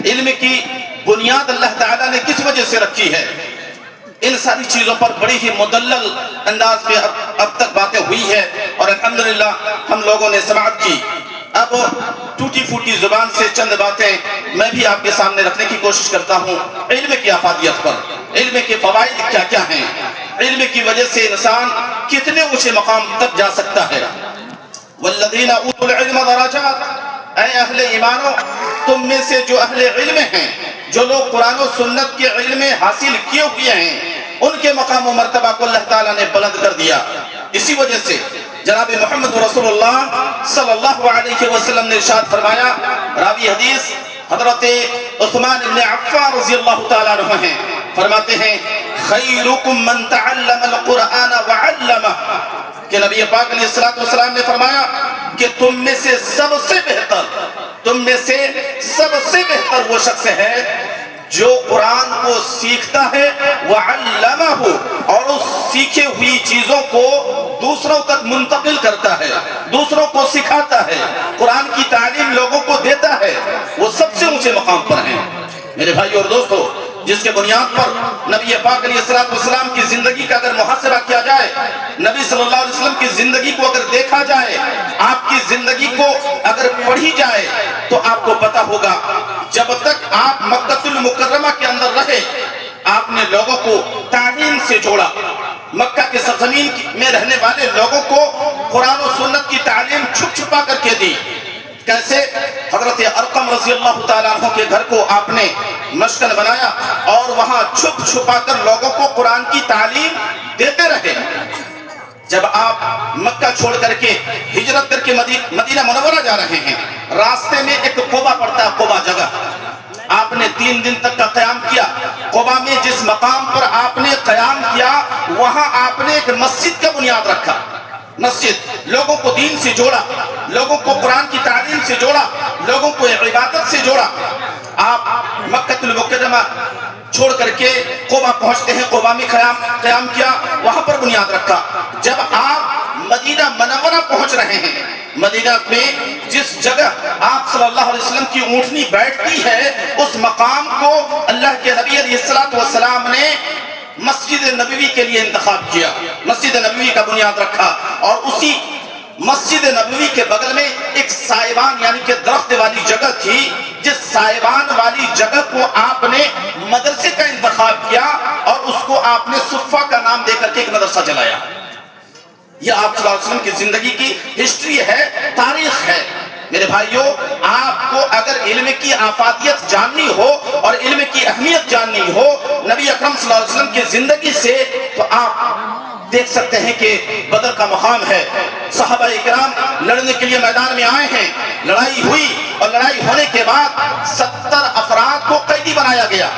علم کی بنیاد اللہ تعالیٰ نے کس وجہ سے رکھی ہے، ان ساری چیزوں پر بڑی ہی مدلل انداز میں اب تک باتیں ہوئی ہے، اور الحمدللہ ہم لوگوں نے سماعت کی۔ اب ٹوٹی پھوٹی زبان سے چند باتیں میں بھی آپ کے سامنے رکھنے کی کوشش کرتا ہوں علم کی افادیت پر، علم کے فوائد کیا کیا ہیں، علم کی وجہ سے انسان کتنے اونچے مقام تک جا سکتا ہے۔ والذین اوتوا العلم درجات، اے اہل ایمانو، تم میں سے جو اہل علم ہیں، جو لوگ قرآن و سنت کے علم حاصل کیے ہوئے ہیں، ان کے مقام و مرتبہ کو اللہ تعالیٰ نے بلند کر دیا۔ اسی وجہ سے جناب محمد رسول اللہ صلی اللہ علیہ وسلم نے ارشاد فرمایا، راوی حدیث حضرت عثمان بن عفان رضی اللہ تعالیٰ عنہ ہیں، فرماتے ہیں خیرکم من تعلم القرآن وعلمہ، کہ نبی پاک علیہ السلام نے فرمایا کہ تم میں سے سب سے بہتر وہ شخص ہے جو قرآن کو سیکھتا ہے وعلمہ، اور اس سیکھے ہوئی چیزوں کو دوسروں تک منتقل کرتا ہے، دوسروں کو سکھاتا ہے، قرآن کی تعلیم لوگوں کو دیتا ہے، وہ سب سے اونچے مقام پر ہیں۔ میرے بھائی اور دوستو، جس کے بنیاد پر نبی پاک علیہ السلام کی زندگی کا اگر محاسبہ کیا جائے، نبی صلی اللہ علیہ وسلم کی زندگی کو اگر دیکھا جائے، آپ کی زندگی کو اگر پڑھی جائے، تو آپ کو پتا ہوگا جب تک آپ مکہ المکرمہ کے اندر رہے، آپ نے لوگوں کو تعلیم سے جوڑا، مکہ کے سرزمین میں رہنے والے لوگوں کو قرآن و سنت کی تعلیم چھپ چھپا کر کے دی۔ کیسے؟ حضرت ارقم رضی اللہ تعالیٰ عنہ کے گھر کو آپ نے مسکن بنایا اور وہاں چھپ چھپا کر لوگوں کو قرآن کی تعلیم دیتے رہے۔ جب آپ مکہ چھوڑ کر کے ہجرت کر کے مدینہ منورہ جا رہے ہیں، راستے میں ایک قبا پڑتا ہے، قبا جگہ، آپ نے 3 دن تک کا قیام کیا۔ قبا میں جس مقام پر آپ نے قیام کیا، وہاں آپ نے ایک مسجد کا بنیاد رکھا، مسجد، لوگوں کو دین سے جوڑا، لوگوں کو قرآن کی تعلیم سے جوڑا، لوگوں کو عبادت سے جوڑا۔ آپ مکہ المکرمہ چھوڑ کر کے قبا پہنچتے ہیں، قبا میں قیام کیا، وہاں پر بنیاد رکھا۔ جب آپ مدینہ منورہ پہنچ رہے ہیں، مدینہ میں جس جگہ آپ صلی اللہ علیہ وسلم کی اونٹنی بیٹھتی ہے، اس مقام کو اللہ کے نبی علیہ السلام نے مسجد نبوی کے لیے انتخاب کیا، مسجد نبوی کا بنیاد رکھا، اور اسی مسجد نبوی کے بغل میں ایک سائبان یعنی کہ درخت والی جگہ تھی، جس سائبان والی جگہ کو آپ نے مدرسے کا انتخاب کیا، اور اس کو آپ نے صفہ کا نام دے کر کے ایک مدرسہ چلایا۔ یہ آپ صلی اللہ علیہ وسلم کی زندگی کی ہسٹری ہے، تاریخ ہے۔ میرے بھائیوں، آپ کو اگر علم کی افادیت جاننی ہو اور علم کی اہمیت جاننی ہو نبی اکرم صلی اللہ علیہ وسلم کی زندگی سے، تو آپ دیکھ سکتے ہیں کہ بدر کا مقام ہے، صحابہ اکرام لڑنے کے لیے میدان میں آئے ہیں، لڑائی ہوئی، اور لڑائی ہونے کے بعد 70 افراد کو قیدی بنایا گیا۔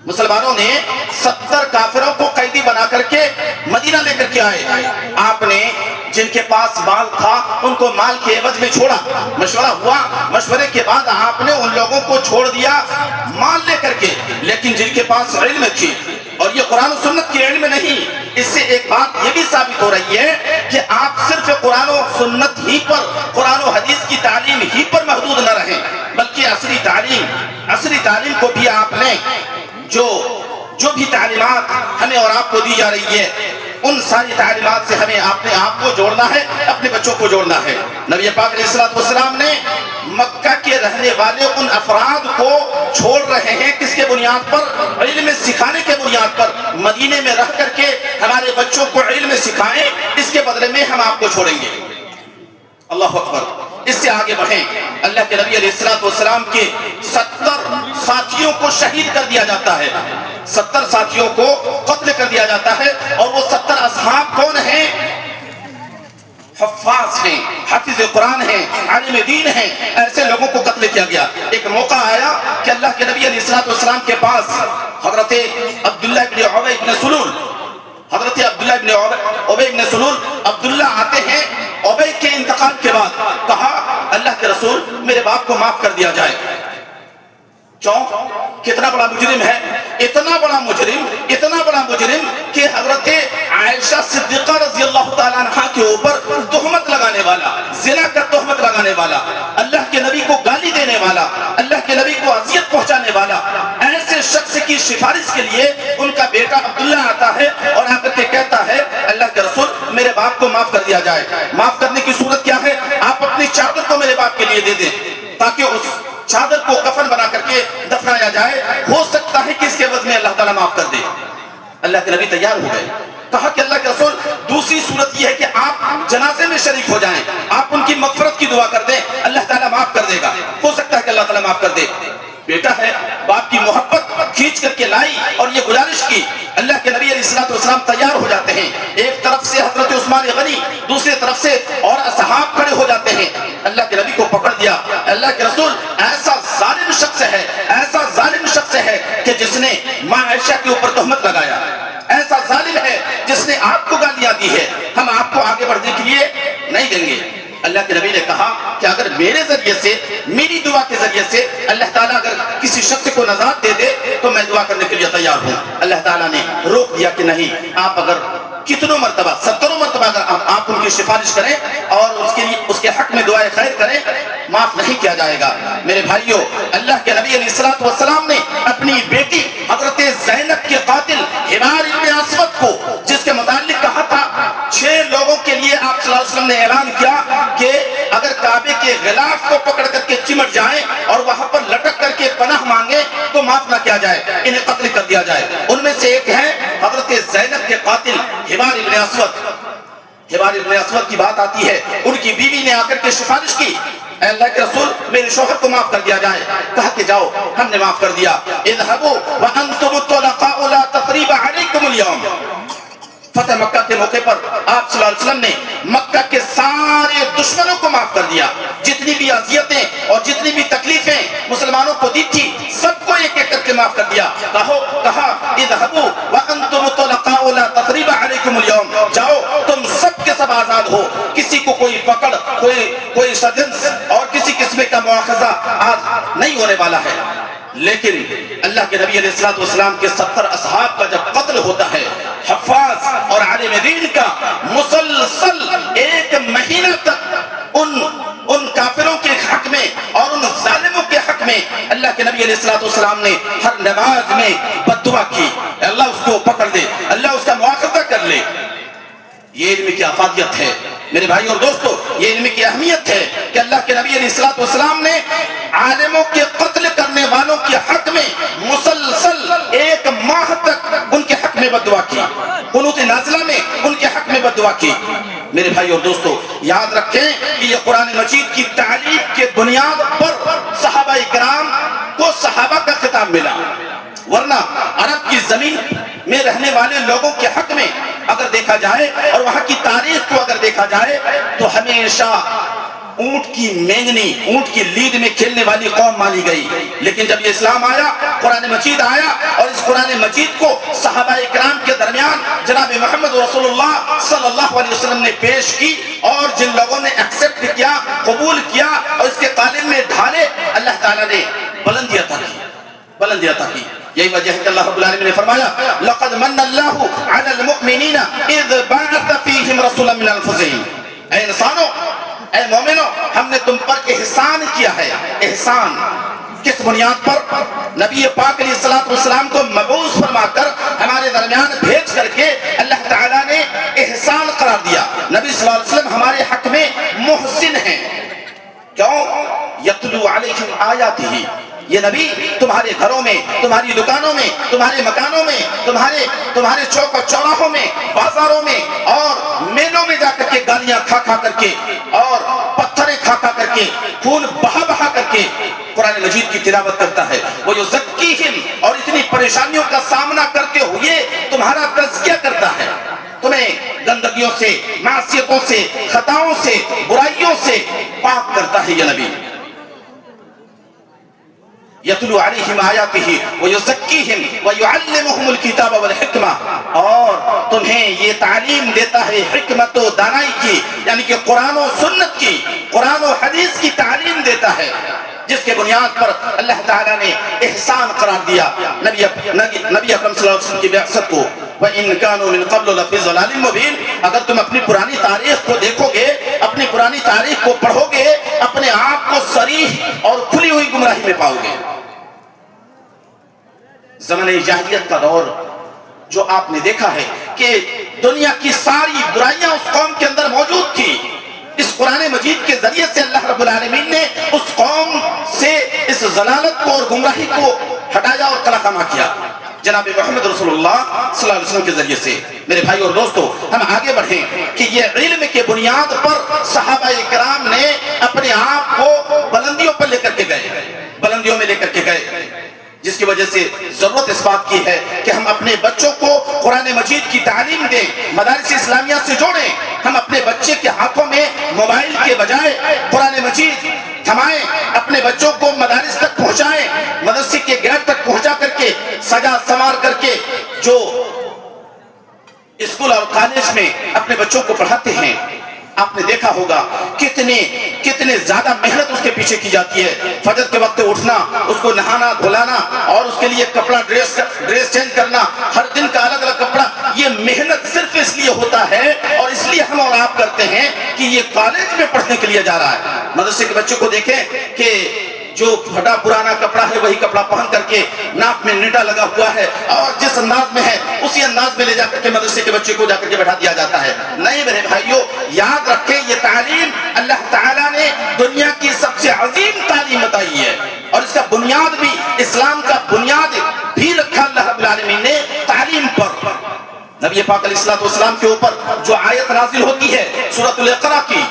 مسلمانوں نے 70 کافروں کو قیدی بنا کر کے مدینہ لے کر کے آئے۔ آپ نے جن کے پاس مال تھا ان کو مال کے عوض میں چھوڑا، مشورہ ہوا، مشورے کے بعد آپ نے ان لوگوں کو چھوڑ دیا مال لے کر کے، لیکن جن کے پاس علم تھی، اور یہ قرآن و سنت کی علم نہیں، اس سے ایک بات یہ بھی ثابت ہو رہی ہے کہ آپ صرف قرآن و سنت ہی پر، قرآن و حدیث کی تعلیم ہی پر محدود نہ رہیں، بلکہ عصری تعلیم کو بھی آپ نے جو بھی تعلیمات ہمیں اور آپ کو دی جا رہی ہے، ان ساری تعلیمات سے ہمیں اپنے آپ کو جوڑنا ہے، اپنے بچوں کو جوڑنا ہے۔ نبی پاک علیہ السلام نے مکہ کے رہنے والے ان افراد کو چھوڑ رہے ہیں، کس کے بنیاد پر؟ علم سکھانے کے بنیاد پر۔ مدینے میں رہ کر کے ہمارے بچوں کو علم سکھائیں، اس کے بدلے میں ہم آپ کو چھوڑیں گے۔ اللہ اکبر۔ اس سے آگے بڑھیں، اللہ کے نبی علیہ السلام کے 70 ساتھیوں کو شہید کر دیا جاتا ہے، 70 ساتھیوں کو قتل کر دیا جاتا ہے، اور وہ 70 اصحاب کون ہیں؟ حفاظ ہیں، حافظ قرآن ہیں، عالم دین ہیں، ایسے لوگوں کو قتل کیا گیا۔ ایک موقع آیا کہ اللہ کے نبی علیہ السلام کے پاس حضرت عبداللہ بن ابی بن سلول، حضرت عبداللہ بن ابی بن سلول، عبداللہ آتے ہیں۔ ابی کے انتقال کے بعد کہا، اللہ کے رسول میرے باپ کو معاف کر دیا جائے۔ کیوں؟ کتنا بڑا مجرم ہے، اتنا بڑا مجرم کہ حضرت عائشہ صدیقہ رضی اللہ تعالیٰ عنہ کے اوپر تہمت لگانے والا، زنا کا تہمت لگانے والا، اللہ کے نبی کو گالی دینے والا، اللہ کے نبی کو اذیت پہنچانے والا، ایسے شخص کی سفارش کے لیے ان کا بیٹا عبداللہ آتا ہے اور آ کر کے کہتا ہے اللہ کے رسول میرے باپ کو معاف کر دیا جائے۔ معاف کرنے کی صورت کیا ہے؟ آپ اپنی چادر کو میرے باپ کے لیے دے دیں تاکہ اس چادر کو کفن بنا کر کے دفنایا جائے، ہو سکتا ہے کہ اس کے عوض میں اللہ تعالیٰ معاف کر دے۔ اللہ کے نبی تیار ہو گئے، کہا کہ اللہ کے رسول دوسری صورت یہ ہے کہ آپ جنازے میں شریک ہو جائیں، آپ ان کی مغفرت کی دعا کر دیں، اللہ تعالیٰ معاف کر دے گا، ہو سکتا ہے کہ اللہ تعالیٰ معاف کر دے۔ بیٹا ہے، باپ کی محبت کھینچ کر کے لائی اور یہ گزارش کی۔ اللہ کے نبی علیہ السلام تیار ہو جاتے ہیں، ایک طرف سے حضرت عثمان غنی، دوسری طرف سے اور اصحاب کھڑے ہو جاتے ہیں۔ اللہ کے نبی کو پکڑ دیا، اللہ کے رسول ایسا ظالم شخص ہے، ایسا ظالم شخص ہے کہ جس نے ماں عائشہ کے اوپر تہمت لگایا، ایسا ظالم ہے جس نے آپ کو گالیاں دی ہے، ہم آپ کو آگے بڑھنے کے لیے نہیں دیں گے۔ اللہ کے نبی نے کہا کہ اگر میرے ذریعے سے، میری دعا کے ذریعے سے اللہ تعالیٰ اگر کسی شخص کو نجات دے دے تو میں دعا کرنے کے لیے تیار ہوں۔ اللہ تعالیٰ نے روک دیا کہ نہیں، آپ اگر کتنوں مرتبہ، 70 مرتبہ اگر آپ ان کی سفارش کریں اور اس کے حق میں دعائے خیر کریں، معاف نہیں کیا جائے گا۔ میرے بھائیوں، اللہ کے نبی علیہ السلام نے اپنی بیٹی حضرت زینب کے قاتل حمار ابن اسود کو، جس کے متعلق کہا تھا 6 لوگوں کے لیے آپ صلی اللہ علیہ وسلم نے اعلان کیا کہ اگر کعبے کے غلاف کو پکڑ کر کے چمٹ جائیں اور وہاں پر لٹک کر کے پناہ مانگے تو معاف نہ کیا جائے، انہیں قتل کر دیا جائے۔ ان میں سے ایک ہے حضرت زینب کے قاتل حمار ابن اسود۔ حمار ابن اسود کی بات آتی ہے، ان کی بیوی نے آ کر کے سفارش کی، اے اللہ کے رسول میرے شوہر کو معاف کر دیا جائے۔ کہا کہ جاؤ، ہم نے معاف کر دیا۔ اذهبوا وانتم الطلقاء لا تثريب عليكم اليوم۔ فتح مکہ کے موقع پر آپ صلی اللہ علیہ وسلم نے مکہ کے سارے دشمنوں کو معاف کر دیا، جتنی بھی اذیتیں اور جتنی بھی تکلیفیں مسلمانوں کو دی تھی سب کو ایک ایک کر کے معاف کر دیا۔ کہا اذهبوا وانتم الطلقاء لا تثريب عليكم اليوم، جاؤ تم سب کے سب آزاد ہو، کسی کو کوئی پکڑ، کوئی سجنس اور کسی قسم کا مواخذہ آج نہیں ہونے والا ہے۔ لیکن اللہ کے نبی علیہ السلام کے 70 اصحاب کا جب قتل ہوتا ہے، حفاظ اور عالم دین کا مسلسل 1 مہینہ تک ان کافروں کے حق میں اور ان ظالموں کے حق میں اللہ کے نبی علیہ السلام نے ہر نماز میں بد دعا کی، اللہ اس کو پکڑ دے، اللہ اس کا مواخذہ کر لے۔ یہ علم کی افادیت ہے میرے بھائی اور دوستو، یہ علم کی اہمیت ہے کہ اللہ کے نبی علیہ السلام نے عالموں کے قتل کرنے والوں کے حق میں مسلسل 1 ماہ تک ان کے حق میں بد دعا کی، قنوت نازلہ میں ان کے حق میں بد دعا کی۔ میرے بھائی اور دوستو، یاد رکھیں کہ یہ قرآن مجید کی تعلیم کے بنیاد پر صحابہ کرام کو صحابہ کا خطاب ملا، ورنہ عرب کی زمین میں رہنے والے لوگوں کے حق میں اگر دیکھا جائے اور وہاں کی تاریخ کو اگر دیکھا جائے تو ہمیشہ اونٹ کی مینگنی، اونٹ کی لید میں کھیلنے والی قوم مانی گئی۔ لیکن جب یہ اسلام آیا، قرآن مجید آیا اور اس قرآن مجید کو صحابہ کرام کے درمیان جناب محمد رسول اللہ صلی اللہ علیہ وسلم نے پیش کی اور جن لوگوں نے ایکسپٹ کیا، قبول کیا اور اس کے قالب میں ڈھالے، اللہ تعالیٰ نے بلندی عطا کی۔ یہی وجہ ہے کہ اللہ رب العالمین نے فرمایا لقد من اللہ علی المؤمنین اذ بعث فیہم رسولا من انفسہم۔ اے انسانوں، اے مومنوں، ہم نے تم پر احسان کیا ہے۔ احسان کس بنیاد پر؟ نبی پاک علیہ السلام کو مبعوث فرما کر ہمارے درمیان بھیج کر کے اللہ تعالیٰ نے احسان قرار دیا۔ نبی صلی اللہ علیہ وسلم ہمارے حق میں محسن ہیں۔ کیوں؟ یتلو علیہم آیاتہ، یہ نبی تمہارے گھروں میں، تمہاری دکانوں میں، تمہارے مکانوں میں، تمہارے چوک اور چوراہوں میں، بازاروں میں اور میلوں میں جا کر کے گالیاں کھا کر کے اور پتھریں کھا کر کے، خون بہا کر کے قرآن مجید کی تلاوت کرتا ہے۔ وہ یزکیہم، اور اتنی پریشانیوں کا سامنا کرتے ہوئے تمہارا تزکیہ کرتا ہے، تمہیں گندگیوں سے، معصیتوں سے، خطاؤں سے، برائیوں سے پاک کرتا ہے یہ نبی۔ یتلو علیہم آیاتہ ویزکیہم ویعلمہم الکتاب والحکمہ، اور تمہیں یہ تعلیم دیتا ہے حکمت و دانائی کی، یعنی کہ قرآن و سنت کی، قرآن و حدیث کی تعلیم دیتا ہے۔ جس کے بنیاد پر اللہ تعالیٰ نے احسان قرار دیا نبی اکرم صلی اللہ علیہ وسلم کی بعثت کو. وَإِن كَانُوا مِن قَبْلُ لَفِي ضَلَالٍ مُبِينٍ. اگر تم اپنی پرانی تاریخ کو دیکھو گے، اپنی پرانی تاریخ کو پڑھو گے، اپنے آپ کو صریح اور کھلی ہوئی گمراہی میں پاؤ گے. زمانہ جاہلیت کا دور جو آپ نے دیکھا ہے کہ دنیا کی ساری برائیاں اس قوم کے اندر موجود تھی، اس قرآن مجید کے ذریعے سے اللہ رب العالمین نے اس قوم سے اس ضلالت کو اور گمراہی کو ہٹایا اور قلع کما کیا جناب محمد رسول اللہ صلی اللہ علیہ وسلم کے ذریعے سے. میرے بھائی اور دوستو، ہم آگے بڑھیں کہ یہ علم کے بنیاد پر صحابہ کرام نے اپنے آپ کو بلندیوں پر لے کر کے گئے، بلندیوں میں لے کر کے گئے، جس کی وجہ سے ضرورت اس بات کی ہے کہ ہم اپنے بچوں کو قرآن مجید کی تعلیم دیں، مدارس اسلامیہ سے جوڑیں. ہم اپنے بچے کے ہاتھوں میں موبائل کے بجائے قرآن مجید تھمائیں، اپنے بچوں کو مدارس تک پہنچائیں، مدرسے کے گیٹ تک پہنچا کر کے سجا سنوار کر کے جو اسکول اور کالج میں اپنے بچوں کو پڑھاتے ہیں. آپ نے دیکھا ہوگا کتنے زیادہ محنت اس کے پیچھے کی جاتی ہے. فجر کے وقت اٹھنا، اس کو نہانا دھلانا اور اس کے لیے کپڑا ڈریس چینج کرنا، ہر دن کا الگ الگ کپڑا. یہ محنت صرف اس لیے ہوتا ہے اور اس لیے ہم اور آپ کرتے ہیں کہ یہ کالج میں پڑھنے کے لیے جا رہا ہے. مدرسے کے بچے کو دیکھیں کہ جو پھٹا پرانا کپڑا ہے وہی کپڑا پہن کر کے ناک میں نیٹا لگا ہوا ہے اور جس انداز میں ہے اسی انداز میں لے جا کر کے مدرسے کے بچے کو جا کر کے بیٹھا دیا جاتا ہے. نہیں میرے بھائیوں، یاد رکھیں یہ تعلیم اللہ تعالیٰ نے دنیا کی سب سے عظیم تعلیم بتائی ہے اور اس کا بنیاد بھی، اسلام کا بنیاد بھی رکھا اللہ رب العالمین نے تعلیم پر. نبی پاک علیہ السلام کے اوپر جو آیت نازل ہوتی ہے سورۃ الاقراء کی،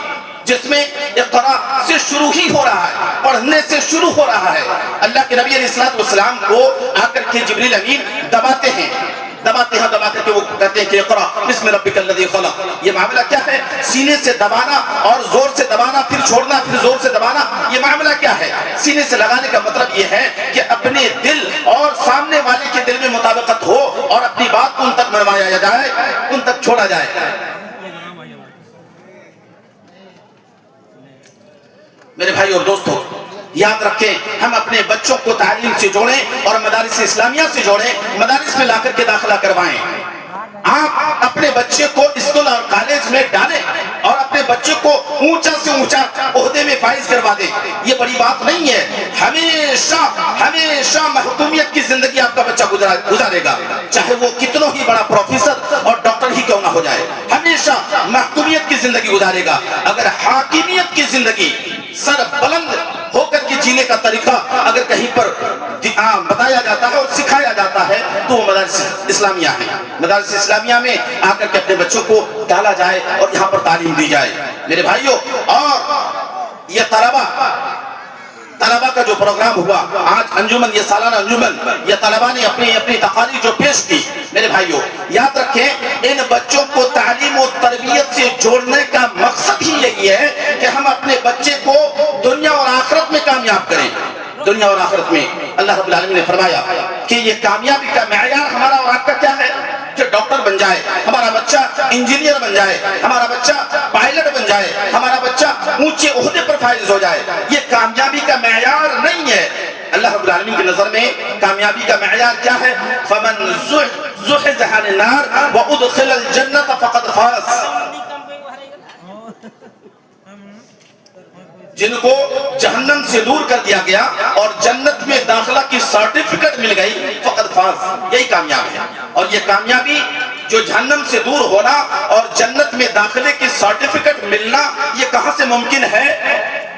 جس میں اقرا سے شروع ہی ہو رہا ہے، پڑھنے سے شروع ہو رہا ہے. اللہ کے نبی علیہ السلام کو آ کر کے جبریل امین دباتے ہیں دبا کر کے وہ کہتے ہیں کہ اقرا بسم ربک الذی خلق. یہ معاملہ کیا ہے؟ سینے سے دبانا اور زور سے دبانا، پھر چھوڑنا، پھر زور سے دبانا. یہ معاملہ کیا ہے؟ سینے سے لگانے کا مطلب یہ ہے کہ اپنے دل اور سامنے والے کے دل میں مطابقت ہو اور اپنی بات کو ان تک منوایا جائے، ان تک چھوڑا جائے. میرے بھائی اور دوستو، یاد رکھیں ہم اپنے بچوں کو تعلیم سے جوڑیں اور مدارس اسلامیہ سے جوڑیں، مدارس میں لا کر کے داخلہ کروائیں. آپ اپنے بچے کو اسکول اور کالج میں ڈالیں اور اپنے بچے کو اونچا سے اونچا عہدے میں فائز کروا دیں. یہ بڑی بات نہیں ہے. ہمیشہ محکومیت کی زندگی آپ کا بچہ گزارے گا، چاہے وہ کتنوں ہی بڑا پروفیسر اور ڈاکٹر ہی کیوں نہ ہو جائے، ہمیشہ محکومیت کی زندگی گزارے گا. اگر حاکمیت کی زندگی، سر بلند ہو کر کے جینے کا طریقہ اگر کہیں پر بتایا جاتا ہے اور سکھایا جاتا ہے تو وہ مدارس اسلامیہ ہیں. مدارس اسلامیہ میں آ کر کے اپنے بچوں کو ڈالا جائے اور یہاں پر تعلیم دی جائے. میرے بھائیوں، اور یہ طلبہ کا جو پروگرام ہوا آج انجمن، یہ سالانہ انجمن، یہ طلبہ نے اپنی تقاریر جو پیش کی، میرے بھائیوں یاد رکھیں ان بچوں کو تعلیم و تربیت سے جوڑنے کا مقصد ہی یہی ہے کہ ہم اپنے بچے کو دنیا اور آخرت میں کامیاب کریں. دنیا اور آخرت میں اللہ رب العالمین نے فرمایا کہ یہ کامیابی کا معیار ہمارا اور آپ کا کیا ہے؟ کہ ڈاکٹر بن جائے ہمارا بچہ، انجینئر بن جائے ہمارا بچہ، پائلٹ بن جائے ہمارا بچہ، اونچے عہدے پر فائز ہو جائے. یہ کامیابی کا معیار نہیں ہے. اللہ رب العالمین کی نظر میں کامیابی کا معیار کیا ہے؟ فمن زحزح عن النار وادخل الجنة فقد فاز. جن کو جہنم سے دور کر دیا گیا اور جنت میں داخلہ کی سرٹیفکیٹ مل گئی، فقد فاز، یہی کامیاب ہے. اور یہ کامیابی جو جہنم سے دور ہونا اور جنت میں داخلے کی سرٹیفکیٹ ملنا، یہ کہاں سے ممکن ہے؟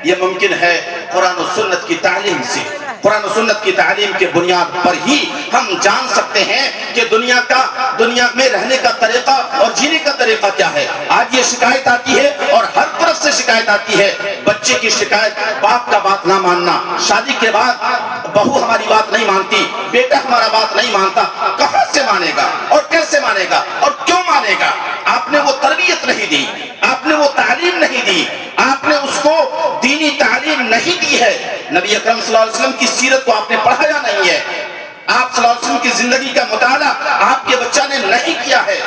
یہ ممکن ہے قرآن و سنت کی تعلیم سے. قرآن و سنت کی تعلیم کے بنیاد پر ہی ہم جان سکتے ہیں کہ دنیا میں رہنے کا طریقہ اور جینے کا طریقہ کیا ہے. آج یہ شکایت آتی ہے اور ہر طرف سے شکایت آتی ہے، بچے کی شکایت، باپ کا بات نہ ماننا، شادی کے بعد بہو ہماری بات نہیں مانتی، بیٹا ہمارا بات نہیں مانتا. کہاں سے مانے گا اور کیسے مانے گا اور کیوں مانے گا؟ آپ نے وہ تربیت نہیں دی، آپ نے وہ تعلیم نہیں دی، آپ نے اس کو دینی تعلیم نہیں دی ہے. نبی اکرم صلی اللہ علیہ وسلم کی سیرت کو آپ نے پڑھایا نہیں ہے. آپ صلی اللہ علیہ وسلم کی زندگی کا مطالعہ آپ کے بچہ نے نہیں کیا ہے.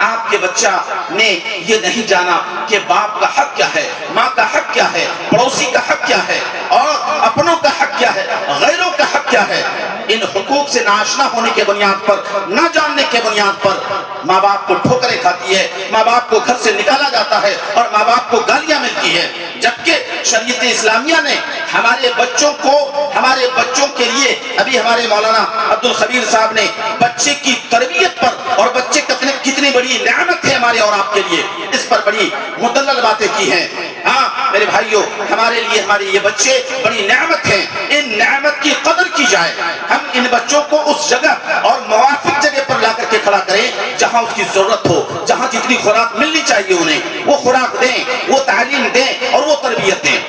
آپ کے بچہ نے یہ نہیں جانا کہ باپ کا حق کیا ہے، ماں کا حق کیا ہے، پڑوسی کا حق کیا ہے، اور اپنوں کا حق کیا ہے، غیروں کا حق کیا ہے۔ ان حقوق سے ناآشنا ہونے کے بنیاد پر، نہ جاننے کے بنیاد پر ماں باپ کو ٹھوکریں کھاتی ہے، ماں باپ کو گھر سے نکالا جاتا ہے اور ماں باپ کو گالیاں ملتی ہے۔ جبکہ شریعت اسلامیہ نے ہمارے بچوں کے لیے، ابھی ہمارے مولانا عبد الخبیر صاحب نے بچے کی تربیت پر اور بچے کتنی بڑی نعمت ہے ہمارے اور آپ کے لیے، اس پر بڑی مدلل باتیں کی ہیں۔ ہاں میرے بھائیوں، ہمارے لیے ہمارے یہ بچے بڑی نعمت ہیں، ان نعمت کی قدر کی جائے۔ ہم ان بچوں کو اس جگہ اور موافق جگہ پر لا کر کے کھڑا کریں جہاں اس کی ضرورت ہو، جہاں جتنی خوراک ملنی چاہیے انہیں وہ خوراک دیں، وہ تعلیم دیں اور وہ تربیت دیں۔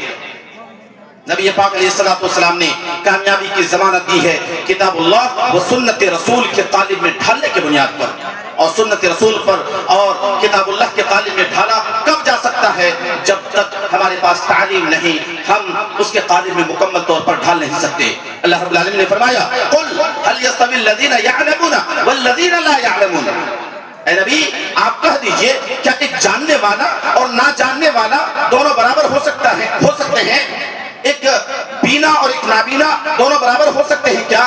نبی پاک علیہ السلام نے کامیابی کی ضمانت دی ہے کتاب اللہ و سنت رسول کے قالب میں ڈھالنے کے بنیاد پر، اور سنت رسول پر اور کتاب اللہ کے قالب میں ڈھالا کب جا سکتا ہے؟ جب تک ہمارے پاس تعلیم نہیں، ہم اس کے قالب میں مکمل طور پر ڈھال نہیں سکتے۔ اللہ رب العالمین نے فرمایا قل هل يستوي الذين يعلمون والذين لا يعلمون، اے نبی آپ کہہ دیجئے کیا ایک جاننے والا اور نہ جاننے والا دونوں برابر ہو سکتے ہیں؟ ایک بینا اور ایک نابینا دونوں برابر ہو سکتے ہیں کیا؟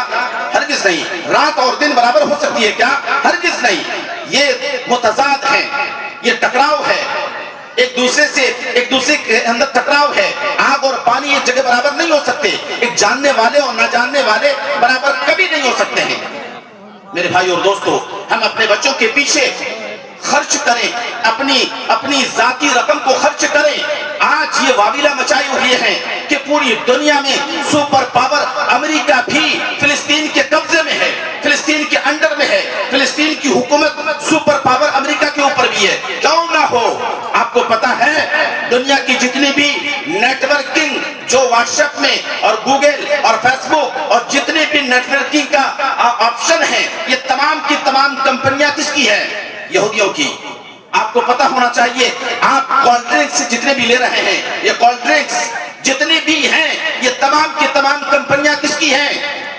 ہرگز نہیں۔ رات اور دن برابر ہو سکتی ہے کیا؟ ہرگز نہیں۔ یہ متضاد ہیں، یہ ٹکراؤ ہے، ایک دوسرے کے اندر ٹکراؤ ہے۔ آگ اور پانی ایک جگہ برابر نہیں ہو سکتے، ایک جاننے والے اور نہ جاننے والے برابر کبھی نہیں ہو سکتے ہیں۔ میرے بھائی اور دوستو، ہم اپنے بچوں کے پیچھے خرچ کریں، اپنی ذاتی رقم کو خرچ کریں۔ آج یہ واویلا مچائے ہوئے ہیں کہ پوری دنیا میں سپر پاور امریکہ بھی فلسطین کے قبضے میں ہے، فلسطین کے انڈر میں ہے، فلسطین کی حکومت سپر پاور امریکہ کے اوپر بھی ہے۔ کیوں نہ ہو؟ آپ کو پتا ہے دنیا کی جتنی بھی نیٹ ورکنگ جو واٹس ایپ میں اور گوگل اور فیس بک اور جتنے بھی نیٹ ورکنگ کا آپشن ہے، یہ تمام کی تمام کمپنیاں کس کی ہیں؟ یہودیوں کی۔ آپ کو پتا ہونا چاہیے، آپ کول ڈرنکس جتنے بھی لے رہے ہیں، یہ کول ڈرنکس جتنے بھی ہیں، یہ تمام کی تمام کمپنیاں کس کی ہیں؟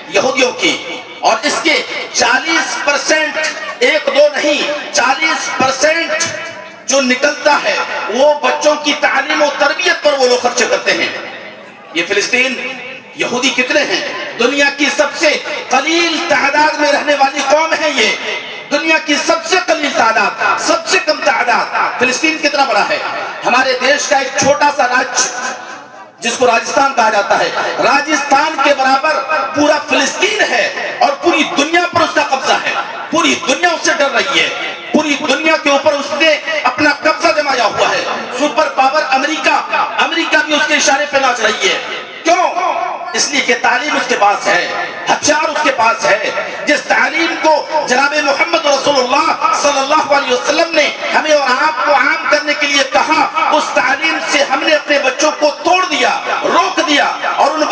یہودیوں کی۔ اور اس کے 40%، ایک دو نہیں 40% جو نکلتا ہے وہ بچوں کی تعلیم و تربیت پر وہ لوگ خرچ کرتے ہیں۔ یہ فلسطین یہودی کتنے ہیں؟ دنیا کی سب سے قلیل تعداد میں رہنے والی قوم ہے یہ، دنیا کی سب سے قلیل تعداد، سب سے کم تعداد۔ فلسطین کتنا بڑا ہے؟ ہمارے دیش کا ایک چھوٹا سا راج جس کو راجستھان کہا جاتا ہے، راجستھان کے برابر پورا فلسطین ہے اور پوری دنیا پر اس کا قبضہ ہے۔ پوری دنیا اس سے ڈر رہی ہے، پوری دنیا کے اوپر اس نے اپنا قبضہ جمایا ہوا ہے۔ سپر پاور امریکہ بھی اس کے اشارے پہ ناچ رہی ہے۔ کیوں؟ اس لیے کہ تعلیم اس کے پاس ہے، ہتھیار اس کے پاس ہے۔ جس تعلیم کو جناب محمد رسول اللہ صلی اللہ علیہ وسلم نے ہمیں اور آپ کو عام کرنے کے لیے کہا، اس تعلیم سے ہم نے اپنے بچوں کو توڑ دیا، روک دیا، اور ان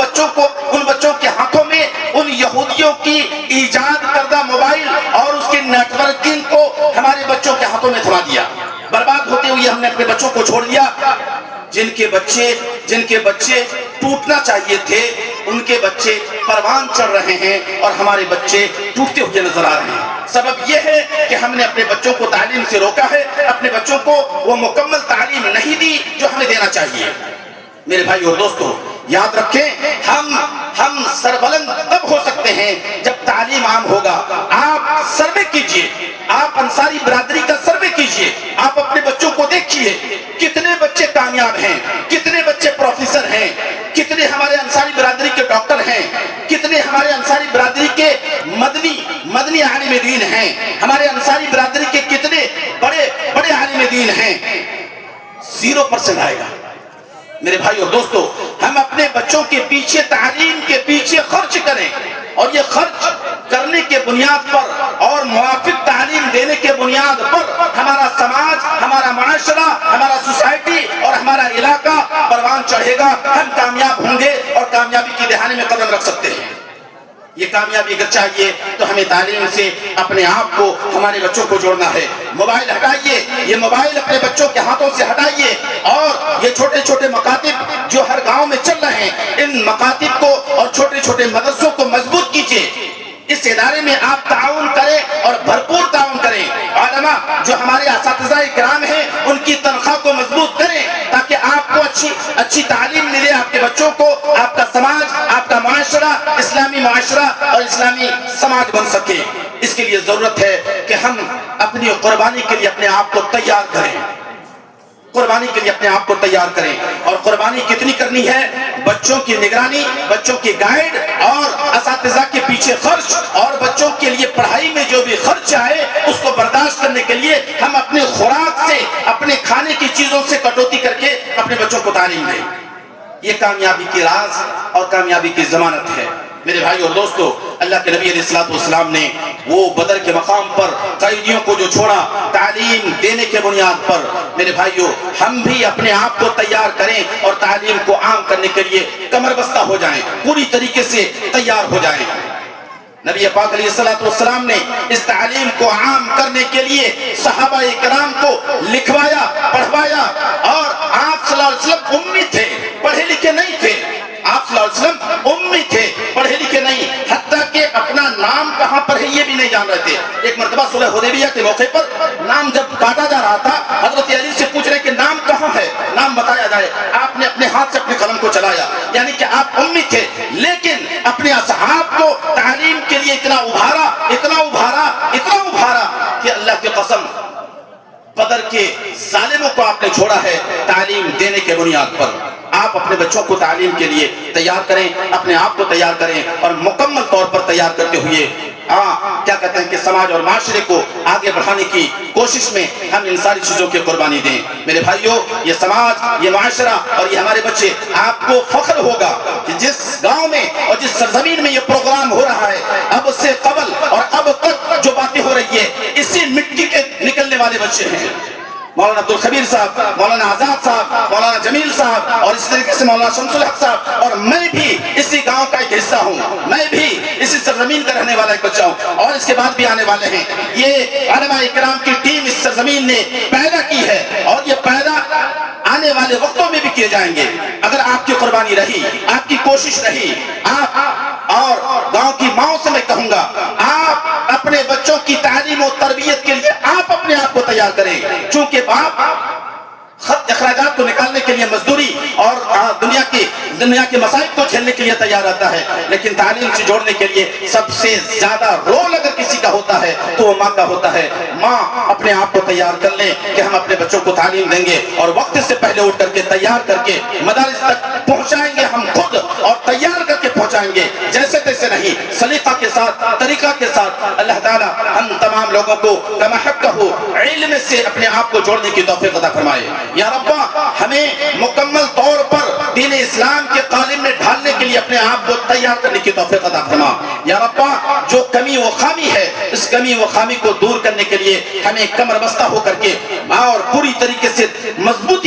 بچوں کے ہاتھوں میں ان یہودیوں کی ایجاد کردہ موبائل اور اس کی نیٹ ورکنگ کو ہمارے بچوں کے ہاتھوں میں تھما دیا۔ برباد ہوتے ہوئے ہم نے اپنے بچوں کو چھوڑ دیا۔ جن کے بچے ٹوٹنا چاہیے تھے، ان کے بچے پروان چڑھ رہے ہیں اور ہمارے بچے ٹوٹتے ہوئے نظر آ رہے ہیں۔ سبب یہ ہے کہ ہم نے اپنے بچوں کو تعلیم سے روکا ہے، اپنے بچوں کو وہ مکمل تعلیم نہیں دی جو ہمیں دینا چاہیے۔ میرے بھائی اور دوستو، یاد رکھیں، ہم سربلند تب ہو سکتے ہیں جب تعلیم عام ہوگا۔ آپ سروے کیجئے، آپ انصاری برادری کا سروے کیجئے، آپ اپنے بچوں کو دیکھیے کتنے بچے کامیاب ہیں، کتنے بچے پروفیسر ہیں، کتنے ہمارے انصاری برادری کے ڈاکٹر ہیں، کتنے ہمارے انصاری برادری کے مدنی عالم دین ہیں، ہمارے انصاری برادری کے کتنے بڑے عالم دین ہیں۔ 0% آئے گا۔ میرے بھائی اور دوستو، ہم اپنے بچوں کے پیچھے، تعلیم کے پیچھے خرچ کریں، اور یہ خرچ کرنے کے بنیاد پر اور موافق تعلیم دینے کے بنیاد پر ہمارا سماج، ہمارا معاشرہ، ہمارا سوسائٹی اور ہمارا علاقہ پروان چڑھے گا۔ ہم کامیاب ہوں گے اور کامیابی کی دہانے میں قدم رکھ سکتے ہیں۔ یہ کامیابی اگر چاہیے تو ہمیں تعلیم سے اپنے آپ کو، ہمارے بچوں کو جوڑنا ہے۔ موبائل ہٹائیے، یہ موبائل اپنے بچوں کے ہاتھوں سے ہٹائیے، اور یہ چھوٹے چھوٹے مکاتب جو ہر گاؤں میں چل رہے ہیں، ان مکاتب کو اور چھوٹے چھوٹے مدرسوں کو مضبوط کیجیے۔ اس ادارے میں آپ تعاون کریں اور بھرپور تعاون کریں۔ علماء جو ہمارے اساتذہ کرام ہیں ان کی تنخواہ کو مضبوط کریں تاکہ آپ کو اچھی تعلیم ملے، آپ کے بچوں کو آپ کا سماج، آپ کا معاشرہ اسلامی معاشرہ اور اسلامی سماج بن سکے۔ اس کے لیے ضرورت ہے کہ ہم اپنی قربانی کے لیے اپنے آپ کو تیار کریں، قربانی کے لیے اپنے آپ کو تیار کریں۔ اور قربانی کتنی کرنی ہے؟ بچوں کی نگرانی، بچوں کی گائیڈ اور اساتذہ کے پیچھے خرچ اور بچوں کے لیے پڑھائی میں جو بھی خرچ آئے اس کو برداشت کرنے کے لیے ہم اپنے خوراک سے، اپنے کھانے کی چیزوں سے کٹوتی کر کے اپنے بچوں کو تعلیم دیں۔ یہ کامیابی کی راز اور کامیابی کی ضمانت ہے۔ میرے بھائی اور دوستو، اللہ کے نبی علیہ السلام نے وہ بدر کے مقام پر قیدیوں کو جو چھوڑا تعلیم دینے کے بنیاد پر، میرے بھائیو ہم بھی اپنے آپ کو تیار کریں اور تعلیم کو عام کرنے کے لیے کمر بستہ ہو جائیں، پوری طریقے سے تیار ہو جائیں۔ نبی پاک علیہ السلام نے اس تعلیم کو عام کرنے کے لیے صحابہ کرام کو لکھوایا، پڑھوایا، اور آپ صلی اللہ علیہ وسلم امی تھے، پڑھے لکھے نہیں تھے۔ آپ صلی اللہ علیہ وسلم امی تھے، پڑھے لکھے نہیں، حتیٰ کہ اپنا نام کہاں پر ہے یہ بھی نہیں جان رہے تھے۔ ایک مرتبہ صلح حدیبیہ کے موقع پر نام جب کاٹا جا رہا تھا، حضرت علی سے پوچھ رہے کہ نام کہاں ہے، نام بتایا جائے۔ آپ نے اپنے ہاتھ سے اپنے قلم کو چلایا، یعنی کہ آپ امی تھے لیکن اپنے اصحاب کو تعلیم کے لیے اتنا ابھارا کہ اللہ کی قسم بدر کے ظالموں کو آپ نے چھوڑا ہے تعلیم دینے کے بنیاد پر۔ آپ اپنے بچوں کو تعلیم کے لیے تیار کریں، اپنے آپ کو تیار کریں، اور مکمل طور پر تیار کرتے ہوئے کیا کہتے ہیں کہ سماج اور معاشرے کو آگے بڑھانے کی کوشش میں ہم ان ساری چیزوں کی قربانی دیں۔ میرے بھائیوں، یہ سماج، یہ معاشرہ اور یہ ہمارے بچے، آپ کو فخر ہوگا کہ جس گاؤں میں اور جس سرزمین میں یہ پروگرام ہو رہا ہے، اب سے قبل اور اب تک جو باتیں ہو رہی ہے اسی مٹی کے نکلنے والے بچے ہیں۔ مولانا عبد الخبیر صاحب، مولانا آزاد صاحب، مولانا جمیل صاحب، اور اس طریقے سے مولانا شمس الحق صاحب، اور میں بھی اسی گاؤں کا ایک حصہ ہوں، میں بھی اسی سرزمین کا رہنے والا ایک بچہ ہوں، اور اس کے بعد بھی آنے والے ہیں۔ یہ علماء اکرام کی ٹیم اس سرزمین نے پیدا کی ہے، اور یہ پیدا آنے والے وقتوں میں بھی کیے جائیں گے اگر آپ کی قربانی رہی، آپ کی کوشش رہی۔ آپ اور گاؤں کی ماؤں سے میں کہوں گا، آپ اپنے بچوں کی تعلیم و تربیت کے لیے آپ اپنے آپ کو تیار کریں، چونکہ باپ اخراجات کو نکالنے کے لیے مزدوری اور دنیا کے مسائل کو جھیلنے کے لیے تیار رہتا ہے، لیکن تعلیم سے جوڑنے کے لیے سب سے زیادہ رول اگر کسی کا ہوتا ہے تو وہ ماں کا ہوتا ہے۔ ماں اپنے آپ کو تیار کر لیں کہ ہم اپنے بچوں کو تعلیم دیں گے، اور وقت سے پہلے اٹھ کر کے تیار کر کے مدارس تک پہنچائیں گے ہم خود، اور تیار کر کے پہنچائیں گے، جیسے تیسے نہیں، سلیقہ کے ساتھ، طریقہ کے ساتھ۔ اللہ تعالیٰ ہم تمام لوگوں کو کما حقہ علم سے اپنے آپ کو جوڑنے کی توفیق عطا فرمائے۔ یا ربا، ہمیں مکمل طور پر دین اسلام کے قالب میں ڈھالنے کے لیے اپنے آپ کو تیار کرنے کی توفیق عطا فرما۔ یا ربا، جو کمی و خامی ہے اس کمی و خامی کو دور کرنے کے لیے ہمیں کمر بستہ ہو کر کے اور پوری طریقے سے مضبوطی